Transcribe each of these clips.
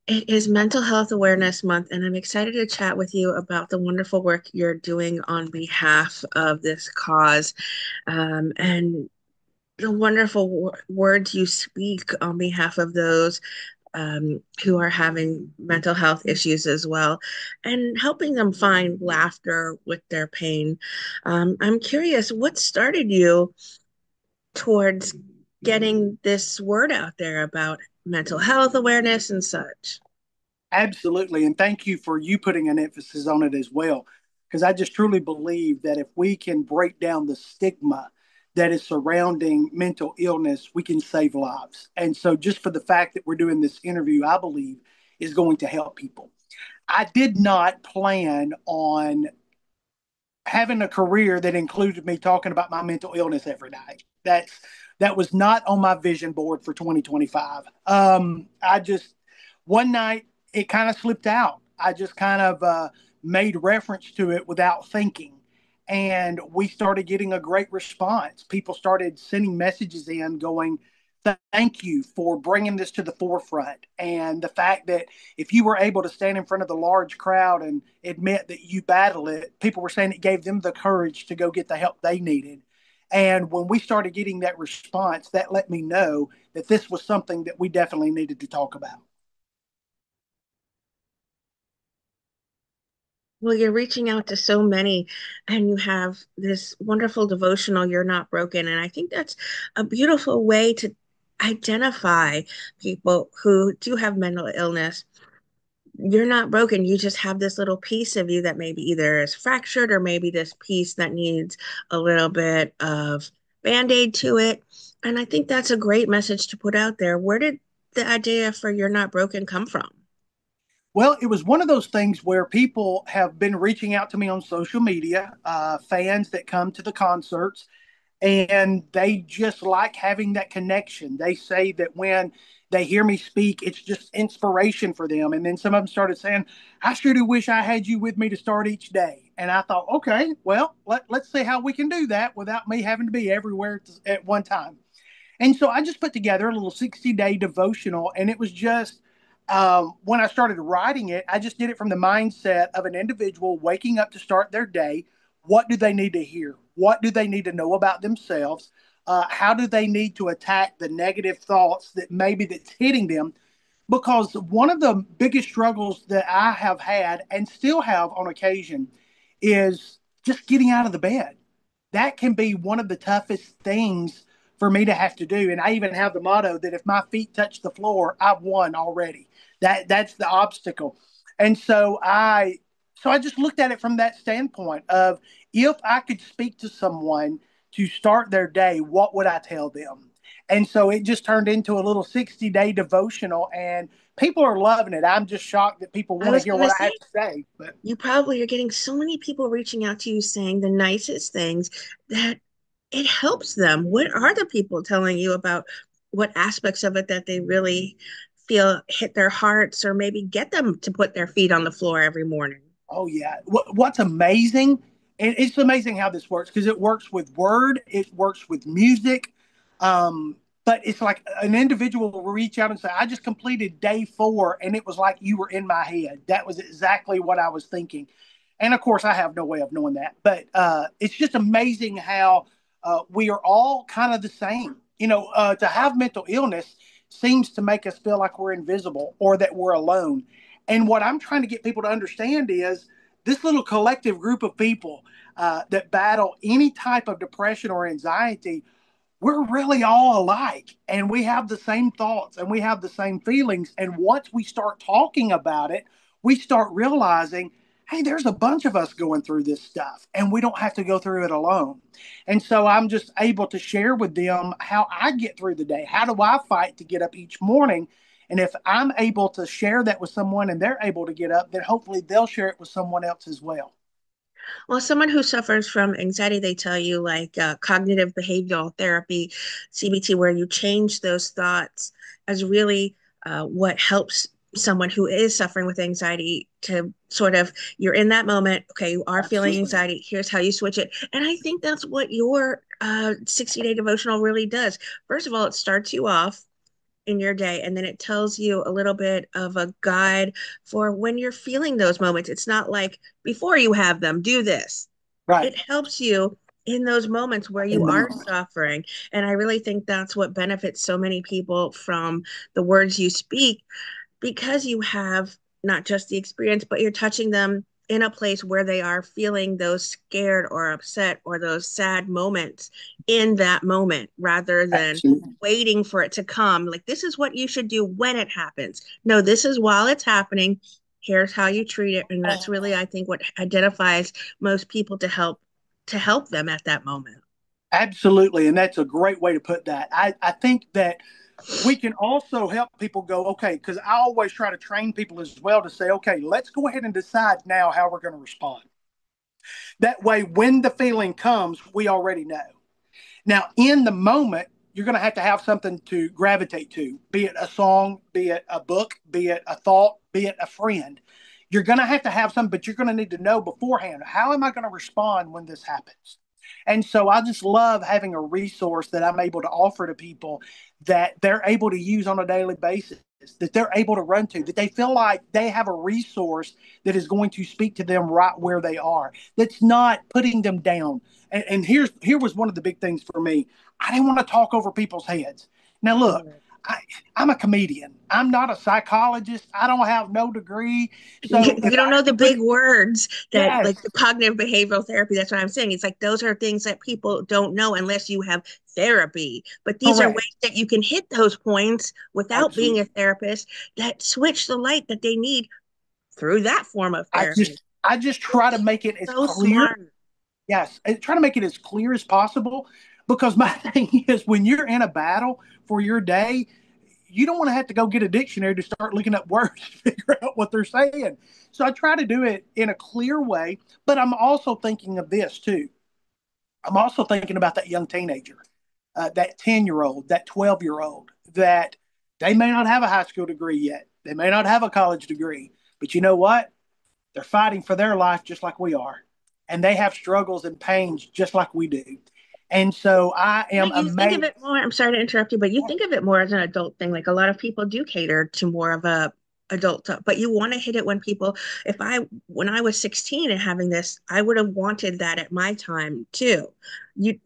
It is Mental Health Awareness Month, and I'm excited to chat with you about the wonderful work you're doing on behalf of this cause, and the wonderful words you speak on behalf of those who are having mental health issues as well, and helping them find laughter with their pain. I'm curious, what started you towards getting this word out there about mental health awareness and such? Absolutely. And thank you for you putting an emphasis on it as well. Because I just truly believe that if we can break down the stigma that is surrounding mental illness, we can save lives. And so, just for the fact that we're doing this interview, I believe is going to help people. I did not plan on having a career that included me talking about my mental illness every day. That was not on my vision board for 2025. I just one night it kind of slipped out. I just kind of made reference to it without thinking, and we started getting a great response. People started sending messages in, going, thank you for bringing this to the forefront. And the fact that if you were able to stand in front of the large crowd and admit that you battle it, people were saying it gave them the courage to go get the help they needed. And when we started getting that response, that let me know that this was something that we definitely needed to talk about. Well, you're reaching out to so many, and you have this wonderful devotional, You're Not Broken. And I think that's a beautiful way to identify people who do have mental illness. You're not broken. You just have this little piece of you that maybe either is fractured or maybe this piece that needs a little bit of band-aid to it. And I think that's a great message to put out there. Where did the idea for You're Not Broken come from? Well, it was one of those things where people have been reaching out to me on social media, fans that come to the concerts, and they just like having that connection. They say that when they hear me speak, it's just inspiration for them. And then some of them started saying, I sure do wish I had you with me to start each day. And I thought, okay, well, let's see how we can do that without me having to be everywhere at one time. And so I just put together a little 60-day devotional, and it was just when I started writing it, I just did it from the mindset of an individual waking up to start their day. What do they need to hear? What do they need to know about themselves? How do they need to attack the negative thoughts that maybe that's hitting them? Because one of the biggest struggles that I have had and still have on occasion is just getting out of the bed. That can be one of the toughest things for me to have to do. And I even have the motto that if my feet touch the floor, I've won already. That's the obstacle. And so I just looked at it from that standpoint of if I could speak to someone to start their day, what would I tell them? And so it just turned into a little 60-day devotional, and people are loving it. I'm just shocked that people I want to was hear going what to I say, have to say. But you probably are getting so many people reaching out to you saying the nicest things that it helps them. What are the people telling you about what aspects of it that they really feel hit their hearts or maybe get them to put their feet on the floor every morning? oh yeah, what's amazing, and it's amazing how this works because it works with word, it works with music, but it's like an individual will reach out and say, "I just completed day 4, and it was like you were in my head. That was exactly what I was thinking." And of course, I have no way of knowing that, but it's just amazing how we are all kind of the same. To have mental illness seems to make us feel like we're invisible or that we're alone. And what I'm trying to get people to understand is this little collective group of people that battle any type of depression or anxiety, we're really all alike and we have the same thoughts and we have the same feelings. And once we start talking about it, we start realizing, hey, there's a bunch of us going through this stuff and we don't have to go through it alone. And so I'm just able to share with them how I get through the day. How do I fight to get up each morning? And if I'm able to share that with someone and they're able to get up, then hopefully they'll share it with someone else as well. Well, someone who suffers from anxiety, they tell you like cognitive behavioral therapy, CBT, where you change those thoughts as really what helps someone who is suffering with anxiety to sort of, you're in that moment, okay, you are feeling Absolutely. anxiety, here's how you switch it. And I think that's what your 60-day devotional really does. First of all, it starts you off in your day, and then it tells you a little bit of a guide for when you're feeling those moments. It's not like before you have them, do this. Right. It helps you in those moments where you In the are moment. suffering. And I really think that's what benefits so many people from the words you speak, because you have not just the experience, but you're touching them in a place where they are feeling those scared or upset or those sad moments in that moment rather than Absolutely. waiting for it to come. Like, this is what you should do when it happens. No, this is while it's happening. Here's how you treat it. And that's really, I think, what identifies most people to help them at that moment. Absolutely. And that's a great way to put that. I think that we can also help people go, okay, because I always try to train people as well to say, okay, let's go ahead and decide now how we're going to respond. That way, when the feeling comes, we already know. Now, in the moment, you're going to have something to gravitate to, be it a song, be it a book, be it a thought, be it a friend. You're going to have something, but you're going to need to know beforehand, how am I going to respond when this happens? And so I just love having a resource that I'm able to offer to people that they're able to use on a daily basis, that they're able to run to, that they feel like they have a resource that is going to speak to them right where they are, that's not putting them down. And here was one of the big things for me. I didn't want to talk over people's heads. Now, look, Right. I, I'm a comedian. I'm not a psychologist. I don't have no degree. So if You don't I know the can put big words that, like yes, the cognitive behavioral therapy. That's what I'm saying. It's like those are things that people don't know unless you have therapy. But these are correct. ways that you can hit those points without being a Absolutely. therapist that switch the light that they need through that form of I therapy. just I just It's try to make it as so clear. smart. Yes, and try to make it as clear as possible because my thing is when you're in a battle for your day, you don't want to have to go get a dictionary to start looking up words to figure out what they're saying. So I try to do it in a clear way, but I'm also thinking of this too. I'm also thinking about that young teenager, that 10-year-old, that 12-year-old, that they may not have a high school degree yet. They may not have a college degree, but you know what? They're fighting for their life just like we are. And they have struggles and pains just like we do. And so I am But you think of amazed. it more, I'm sorry to interrupt you, but you think of it more as an adult thing. Like a lot of people do cater to more of a adult talk, but you want to hit it when people, if I, when I was 16 and having this, I would have wanted that at my time too.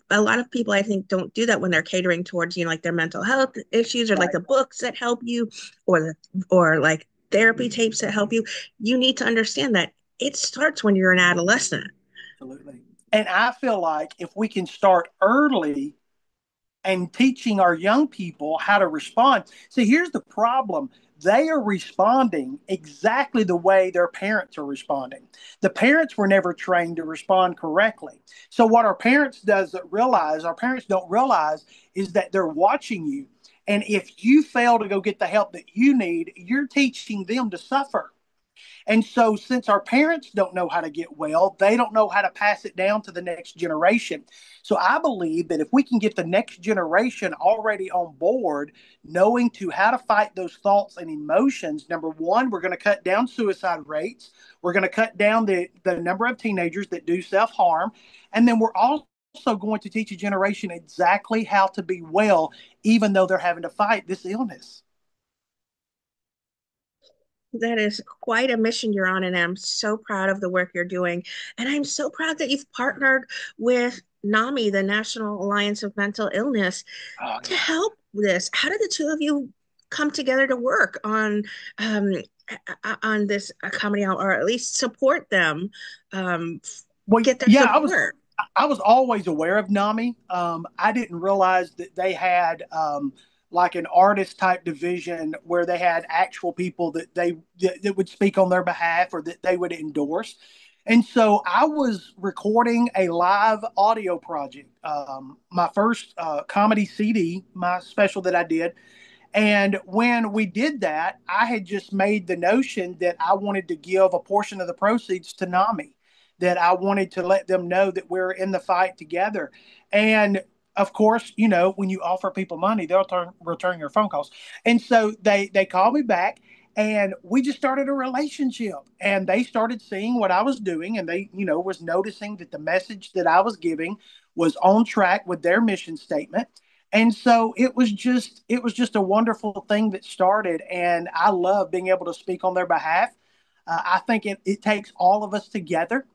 A lot of people I think don't do that when they're catering towards, like their mental health issues or like Right. the books that help you or like therapy tapes that help you. You need to understand that it starts when you're an adolescent. Absolutely. And I feel like if we can start early and teaching our young people how to respond. See, here's the problem. They are responding exactly the way their parents are responding. The parents were never trained to respond correctly. So what our parents don't realize is that they're watching you. And if you fail to go get the help that you need, you're teaching them to suffer. And so, since our parents don't know how to get well, they don't know how to pass it down to the next generation. So, I believe that if we can get the next generation already on board, knowing to how to fight those thoughts and emotions, number one, we're going to cut down suicide rates. We're going to cut down the number of teenagers that do self harm. And then we're also going to teach a generation exactly how to be well, even though they're having to fight this illness. That is quite a mission you're on, and I'm so proud of the work you're doing. And I'm so proud that you've partnered with NAMI, the National Alliance of Mental Illness, Oh, to yeah. help this. How did the two of you come together to work um, on this comedy, or at least support them, um, Well, get their yeah, support? I was always aware of NAMI. I didn't realize that they had like an artist type division where they had actual people that would speak on their behalf or that they would endorse. And so I was recording a live audio project, my first comedy CD, my special that I did. And when we did that, I had just made the notion that I wanted to give a portion of the proceeds to NAMI, that I wanted to let them know that we're in the fight together. And of course, when you offer people money, they'll return your phone calls. And so they called me back and we just started a relationship and they started seeing what I was doing and they, was noticing that the message that I was giving was on track with their mission statement. And so it was just a wonderful thing that started, and I love being able to speak on their behalf. I think it takes all of us together.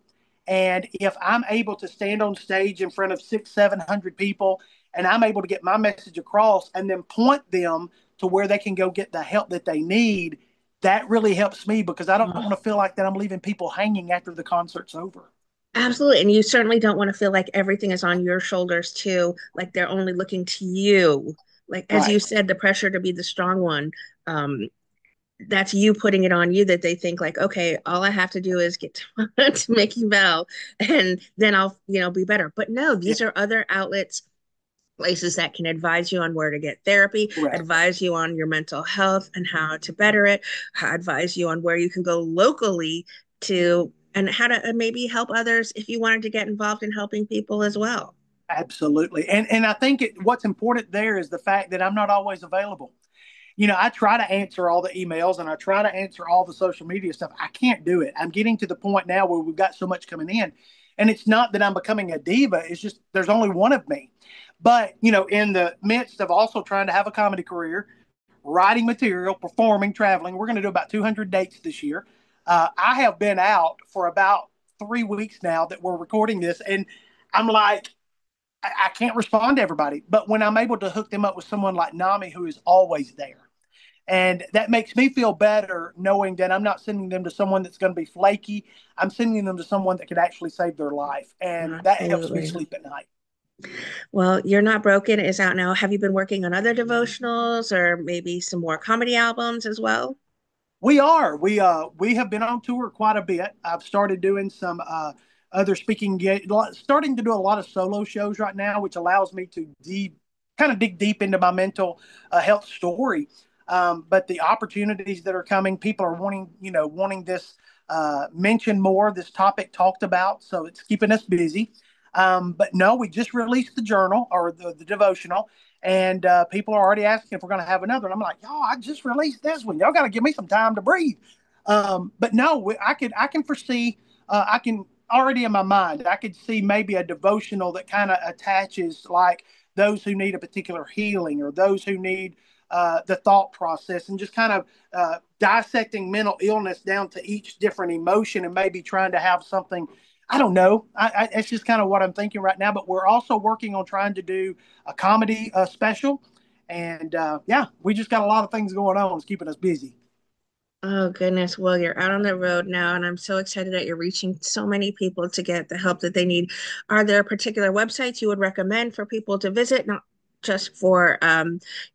And if I'm able to stand on stage in front of 700 people and I'm able to get my message across and then point them to where they can go get the help that they need, that really helps me because I don't want to feel like that I'm leaving people hanging after the concert's over. Absolutely. And you certainly don't want to feel like everything is on your shoulders too, like they're only looking to you. Like as you Right. said, the pressure to be the strong one. Um, that's you putting it on you that they think like, okay, all I have to do is get to Mickey Bell and then I'll, be better. But no, Yeah, these are other outlets, places that can advise you on where to get therapy, correct. advise you on your mental health and how to better it, advise you on where you can go locally to and how to maybe help others if you wanted to get involved in helping people as well. Absolutely. And I think what's important there is the fact that I'm not always available. I try to answer all the emails and I try to answer all the social media stuff. I can't do it. I'm getting to the point now where we've got so much coming in. And it's not that I'm becoming a diva, it's just there's only one of me. But, in the midst of also trying to have a comedy career, writing material, performing, traveling, we're going to do about 200 dates this year. I have been out for about 3 weeks now that we're recording this. And I'm like, I can't respond to everybody. But when I'm able to hook them up with someone like Nami, who is always there, and that makes me feel better knowing that I'm not sending them to someone that's going to be flaky. I'm sending them to someone that could actually save their life. And that helps me Absolutely. sleep at night. Well, You're Not Broken is out now. Have you been working on other devotionals or maybe some more comedy albums as well? We are. We have been on tour quite a bit. I've started doing some other speaking, starting to do a lot of solo shows right now, which allows me to kind of dig deep into my mental health story. But the opportunities that are coming, people are wanting this mentioned more, this topic talked about, so it's keeping us busy. But no, we just released the journal or the devotional, and people are already asking if we're going to have another. And I'm like, y'all, I just released this one. Y'all got to give me some time to breathe. But no, I can foresee, I can already in my mind, I could see maybe a devotional that kind of attaches like those who need a particular healing or those who need the thought process and just kind of dissecting mental illness down to each different emotion and maybe trying to have something. I don't know. It's just kind of what I'm thinking right now. But we're also working on trying to do a comedy special. And yeah, we just got a lot of things going on. It's keeping us busy. Oh goodness. Well, you're out on the road now, and I'm so excited that you're reaching so many people to get the help that they need. Are there particular websites you would recommend for people to visit, not just for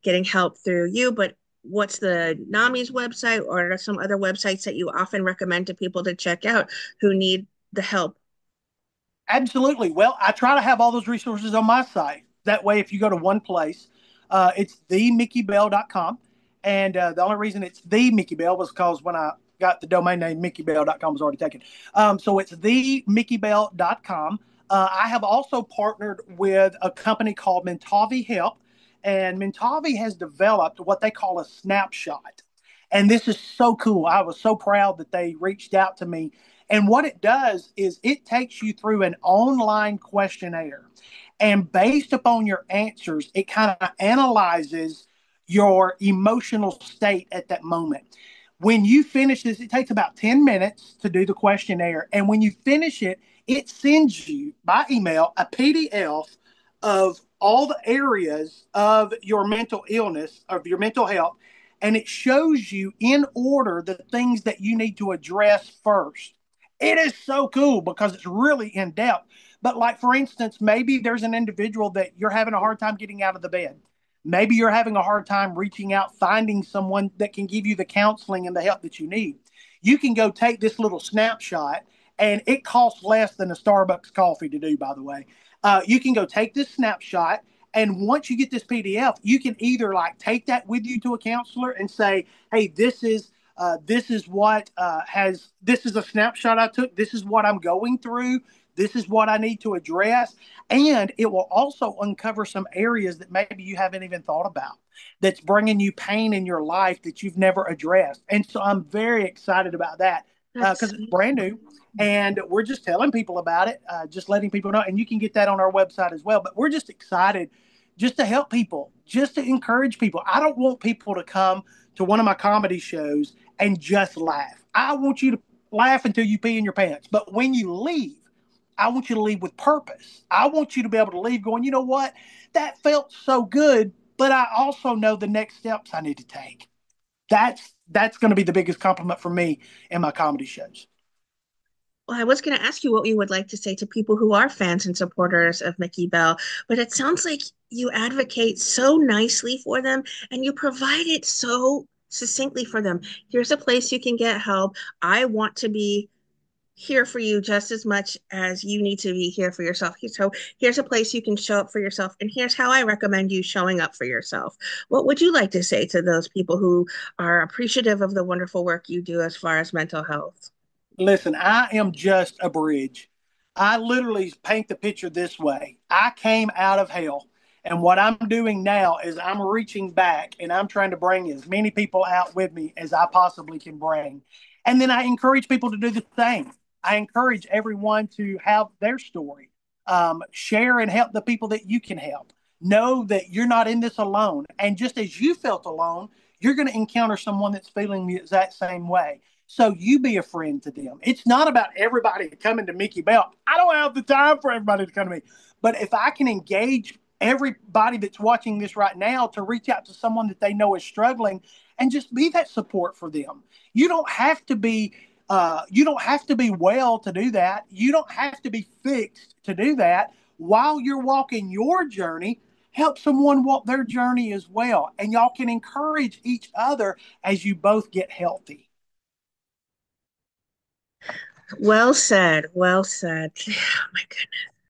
getting help through you, but what's the NAMI's website or some other websites that you often recommend to people to check out who need the help? Absolutely. Well, I try to have all those resources on my site. That way, if you go to one place, it's themickey.bell.com. And the only reason it's the Mickey Bell was because when I got the domain name, mickeybell.com was already taken. So it's themickey.bell.com. I have also partnered with a company called Mentavi Help. And Mentavi has developed what they call a snapshot. And this is so cool. I was so proud that they reached out to me. And what it does is it takes you through an online questionnaire. And based upon your answers, it kind of analyzes your emotional state at that moment. When you finish this, it takes about 10 minutes to do the questionnaire. And when you finish it, it sends you by email a PDF of all the areas of your mental illness, of your mental health, and it shows you in order the things that you need to address first. It is so cool because it's really in depth. But, like, for instance, maybe there's an individual that you're having a hard time getting out of the bed. Maybe you're having a hard time reaching out, finding someone that can give you the counseling and the help that you need. You can go take this little snapshot, and it costs less than a Starbucks coffee to do, by the way. You can go take this snapshot, and once you get this PDF, you can either like take that with you to a counselor and say, "Hey, this is what has this is a snapshot I took. This is what I'm going through. This is what I need to address." And it will also uncover some areas that maybe you haven't even thought about that's bringing you pain in your life that you've never addressed. And so I'm very excited about that That's because it's brand new. And we're just telling people about it, just letting people know. And you can get that on our website as well. But we're just excited just to help people, just to encourage people. I don't want people to come to one of my comedy shows and just laugh. I want you to laugh until you pee in your pants. But when you leave, I want you to leave with purpose. I want you to be able to leave going, you know what? That felt so good, but I also know the next steps I need to take. That's going to be the biggest compliment for me in my comedy shows. Well, I was going to ask you what you would like to say to people who are fans and supporters of Mickey Bell, but it sounds like you advocate so nicely for them and you provide it so succinctly for them. Here's a place you can get help. I want to be here for you just as much as you need to be here for yourself. So here's a place you can show up for yourself, and here's how I recommend you showing up for yourself. What would you like to say to those people who are appreciative of the wonderful work you do as far as mental health? Listen, I am just a bridge. I literally paint the picture this way. I came out of hell. And what I'm doing now is I'm reaching back and I'm trying to bring as many people out with me as I possibly can bring. And then I encourage people to do the same. I encourage everyone to have their story, share and help the people that you can help. Know that you're not in this alone. And just as you felt alone, you're going to encounter someone that's feeling the exact same way. So you be a friend to them. It's not about everybody coming to Mickey Bell. I don't have the time for everybody to come to me. But if I can engage everybody that's watching this right now to reach out to someone that they know is struggling and just be that support for them. You don't have to be you don't have to be well to do that. You don't have to be fixed to do that. While you're walking your journey, help someone walk their journey as well. And y'all can encourage each other as you both get healthy. Well said. Well said. Oh my goodness.